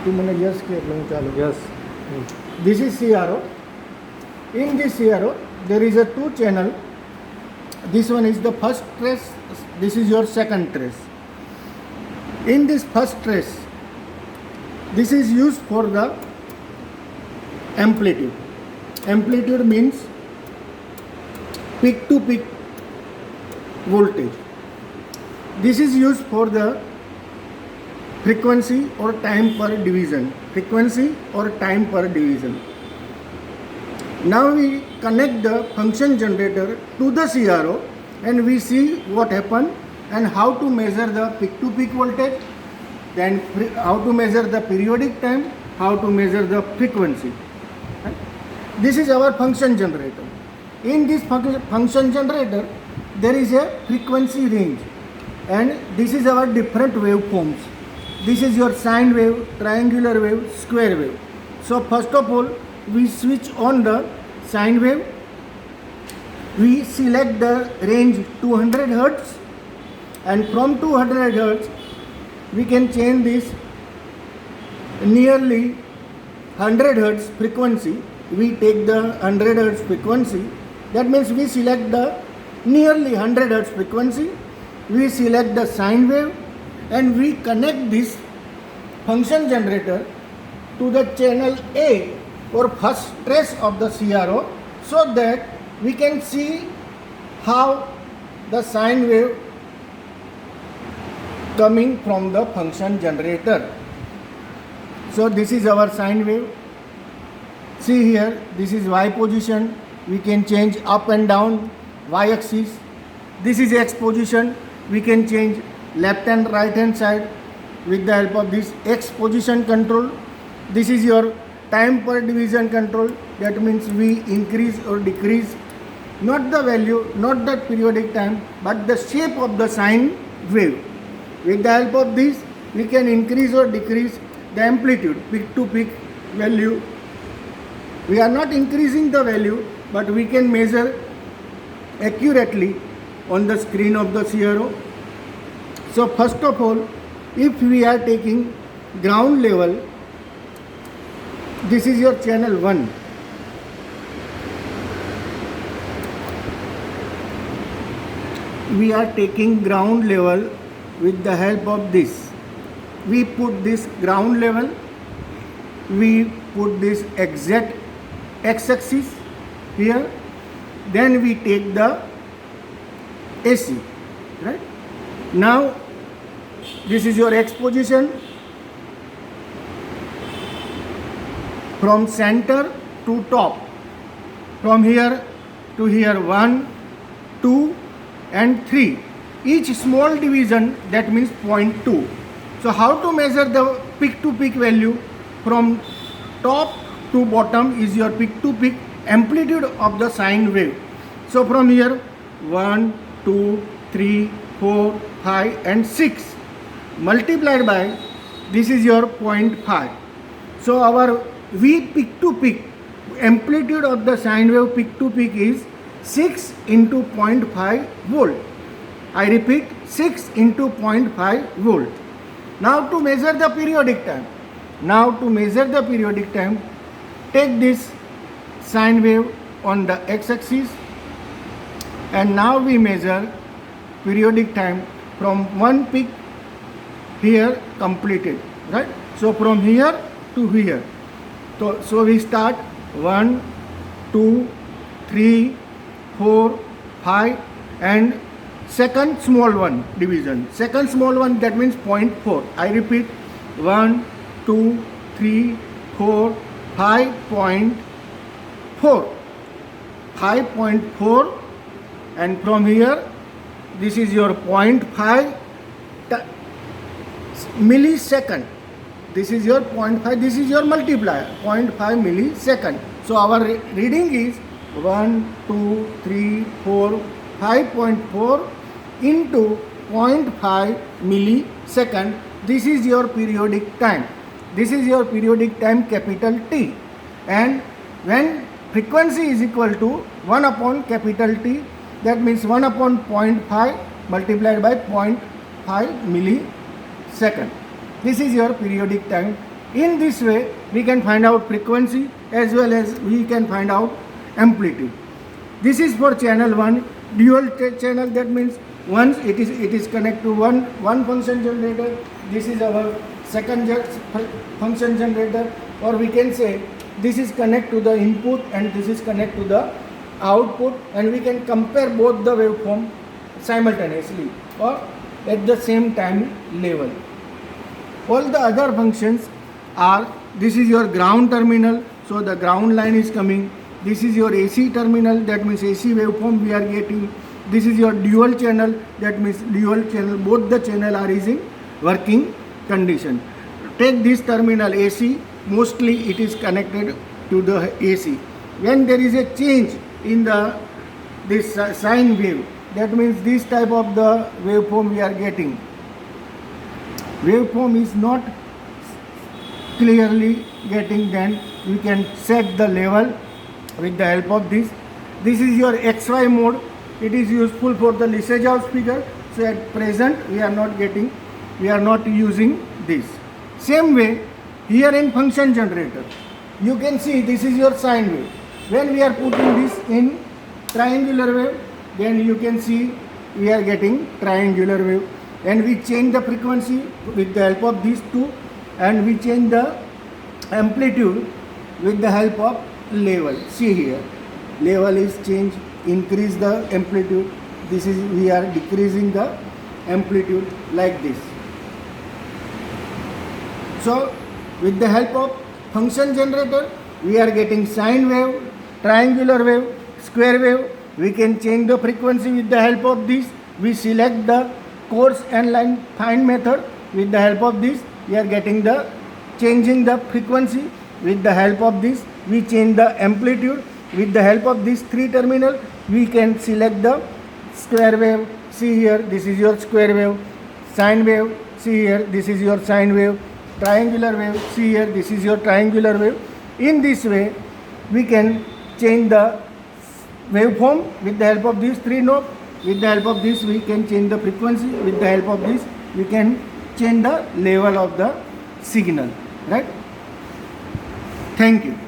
તું મને યસ કે એટલે હું ચાલુ. Yes. This is CRO. In this CRO, there is a two channel. This one is the first trace. This is your second trace. In this first trace, this is used for the amplitude. Amplitude means peak to peak voltage. This is used for the frequency or time per division. Frequency or time per division. Now we connect the function generator to the CRO and we see what happened and how to measure the peak to peak voltage, then how to measure the periodic time, how to measure the frequency. Right? This is our function generator. In this function generator, there is a frequency range and this is our different waveforms. This is your sine wave, triangular wave, square wave. So first of all, we switch on the sine wave. We select the range 200 Hertz and from 200 Hertz, we can change this nearly 100 Hertz frequency. We take the 100 Hertz frequency. That means we select the nearly 100 Hertz frequency. We select the sine wave and we connect this function generator to the channel A or first trace of the CRO so that we can see how the sine wave coming from the function generator. So this is our sine wave. See here, this is Y position. We can change up and down Y axis. This is X position. We can change left and right hand side with the help of this X position control. This is your time per division control. That means we increase or decrease not the value, not the periodic time, but the shape of the sine wave. With the help of this, we can increase or decrease the amplitude, peak to peak value. We are not increasing the value, but we can measure accurately on the screen of the CRO. So first of all, if we are taking ground level, this is your channel 1. We are taking ground level with the help of this. We put this ground level, we put this exact x-axis here, then we take the AC, right? Now this is your X position. From center to top, from here to here 1, 2 and 3. Each small division, that means 0.2. So how to measure the peak to peak value? From top to bottom is your peak to peak amplitude of the sine wave. So from here 1, 2, 3, 4, 5 and 6 multiplied by this is your 0.5. So our V peak to peak amplitude of the sine wave peak to peak is 6 into 0.5 volt. I repeat, 6 into 0.5 volt. Now to measure the periodic time. Now to measure the periodic time, take this sine wave on the x-axis and now we measure periodic time from one peak here completed, right? So from here to here. So we start 1, 2, 3, 4, 5 and second small one division. Second small one, that means 0.4. I repeat, 1, 2, 3, 4, 5.4. 5.4 and from here this is your 0.5 millisecond. This is your 0.5, this is your multiplier, 0.5 millisecond. So our reading is 1, 2, 3, 4, 5.4 into 0.5 millisecond. This is your periodic time. This is your periodic time capital T. And when frequency is equal to 1 upon capital T, that means 1 upon 0.5 multiplied by 0.5 millisecond. This is your periodic time In this way, we can find out frequency as well as we can find out amplitude. This is for channel 1 dual channel. That means once it is connected to one function generator. This is our second function generator, or we can say this is connect to the input and this is connect to the output, and we can compare both the waveform simultaneously or at the same time level. All the other functions are, this is your ground terminal, so the ground line is coming. This is your AC terminal, that means AC waveform we are getting. This is your dual channel, that means dual channel, both the channel are in working condition. Take this terminal AC, mostly it is connected to the AC. When there is a change in this sine wave, that means this type of the waveform we are getting. Waveform is not clearly getting, then we can set the level with the help of this. This is your XY mode. It is useful for the Lissajous figure. So at present we are not using this. Same way here in function generator, you can see this is your sine wave. When we are putting this in triangular wave, then you can see we are getting triangular wave, and we change the frequency with the help of these two, and we change the amplitude with the help of level. See here, level is changed, increase the amplitude. This is, we are decreasing the amplitude like this. So with the help of function generator, we are getting sine wave, triangular wave, square wave. We can change the frequency with the help of this. We select the coarse and line fine method. With the help of this, we are getting the changing the frequency. With the help of this, we change the amplitude. With the help of this three terminal, we can select the square wave. See here, this is your square wave. Sine wave, see here, this is your sine wave. Triangular wave, see here, this is your triangular wave. In this way, we can change the waveform with the help of these three knobs. With the help of this, we can change the frequency. With the help of this, we can change the level of the signal, right? Thank you.